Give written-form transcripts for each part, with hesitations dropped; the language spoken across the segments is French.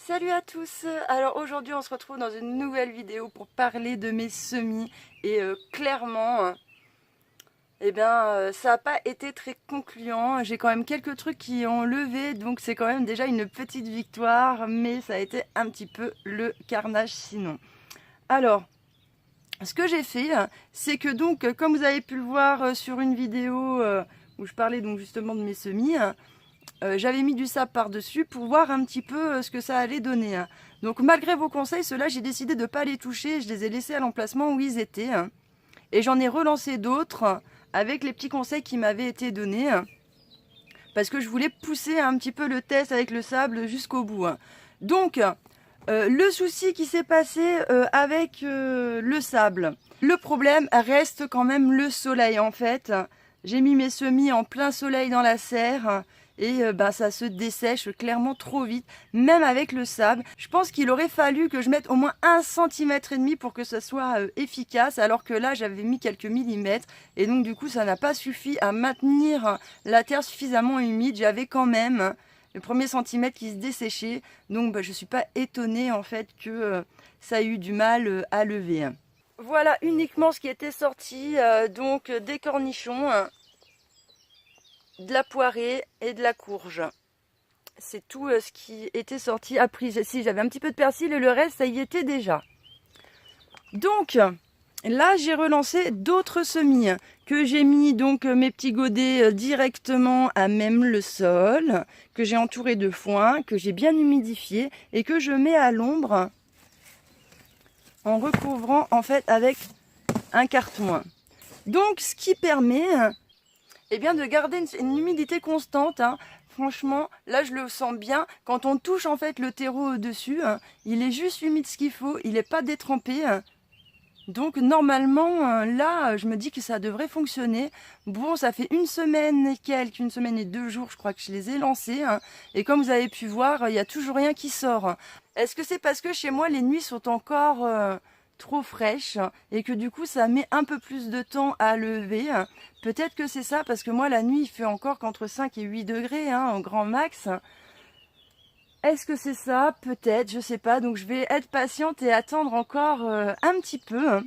Salut à tous. Alors aujourd'hui on se retrouve dans une nouvelle vidéo pour parler de mes semis et clairement ça n'a pas été très concluant. J'ai quand même quelques trucs qui ont levé, donc c'est quand même déjà une petite victoire, mais ça a été un petit peu le carnage sinon. Alors ce que j'ai fait, c'est que donc comme vous avez pu le voir sur une vidéo où je parlais donc justement de mes semis, j'avais mis du sable par-dessus pour voir un petit peu ce que ça allait donner. Donc malgré vos conseils, ceux-là, j'ai décidé de ne pas les toucher. Je les ai laissés à l'emplacement où ils étaient. Et j'en ai relancé d'autres avec les petits conseils qui m'avaient été donnés. Parce que je voulais pousser un petit peu le test avec le sable jusqu'au bout. Donc, le souci qui s'est passé avec le sable. Le problème reste quand même le soleil en fait. J'ai mis mes semis en plein soleil dans la serre. Et ça se dessèche clairement trop vite, même avec le sable. Je pense qu'il aurait fallu que je mette au moins 1,5 cm pour que ça soit efficace, alors que là j'avais mis quelques millimètres. Et donc du coup ça n'a pas suffi à maintenir la terre suffisamment humide. J'avais quand même le premier centimètre qui se desséchait. Donc je ne suis pas étonnée en fait que ça ait eu du mal à lever. Voilà uniquement ce qui était sorti, donc des cornichons, de la poirée et de la courge. C'est tout ce qui était sorti. Après, si j'avais un petit peu de persil et le reste, ça y était déjà. Donc, là, j'ai relancé d'autres semis que j'ai mis donc mes petits godets directement à même le sol, que j'ai entouré de foin, que j'ai bien humidifié et que je mets à l'ombre en recouvrant en fait avec un carton. Donc, ce qui permet de garder une humidité constante. Franchement, là je le sens bien. Quand on touche en fait le terreau au-dessus, il est juste humide ce qu'il faut, il n'est pas détrempé. Donc normalement, là, je me dis que ça devrait fonctionner. Bon, ça fait une semaine et 2 jours, je crois que je les ai lancés. Et comme vous avez pu voir, il n'y a toujours rien qui sort. Est-ce que c'est parce que chez moi, les nuits sont encore trop fraîches et que du coup, ça met un peu plus de temps à lever? Peut-être que c'est ça, parce que moi, la nuit, il fait encore qu'entre 5 et 8 degrés, au grand max. Est-ce que c'est ça? Peut-être, je sais pas. Donc je vais être patiente et attendre encore un petit peu.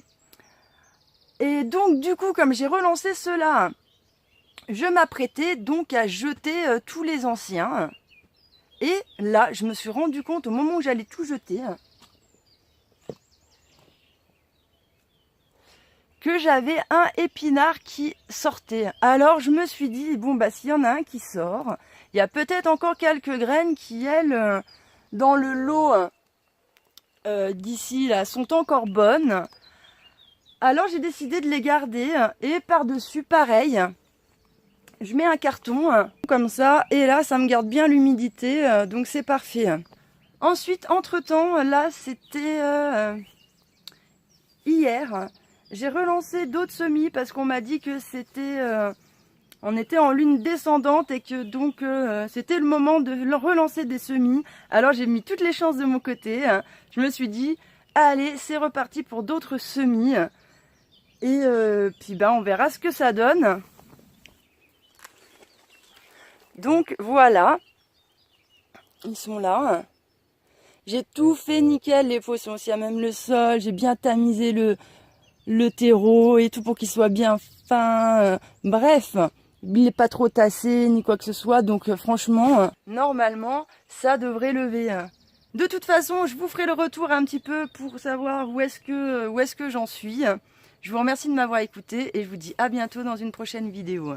Et donc du coup, comme j'ai relancé cela, je m'apprêtais donc à jeter tous les anciens. Et là, je me suis rendu compte au moment où j'allais tout jeter que j'avais un épinard qui sortait. Alors je me suis dit, bon s'il y en a un qui sort, il y a peut-être encore quelques graines qui, elles, dans le lot d'ici, là, sont encore bonnes. Alors j'ai décidé de les garder et par-dessus, pareil, je mets un carton comme ça et là, ça me garde bien l'humidité, donc c'est parfait. Ensuite, entre-temps, là, c'était hier, j'ai relancé d'autres semis parce qu'on m'a dit que c'était... on était en lune descendante et que donc c'était le moment de relancer des semis. Alors j'ai mis toutes les chances de mon côté. Je me suis dit, allez, c'est reparti pour d'autres semis. Et puis on verra ce que ça donne. Donc voilà, ils sont là. J'ai tout fait nickel, les faux sont aussi à même le sol. J'ai bien tamisé le terreau et tout pour qu'il soit bien fin. Bref. Il n'est pas trop tassé ni quoi que ce soit, donc franchement, normalement, ça devrait lever. De toute façon, je vous ferai le retour un petit peu pour savoir où est-ce que j'en suis. Je vous remercie de m'avoir écouté et je vous dis à bientôt dans une prochaine vidéo.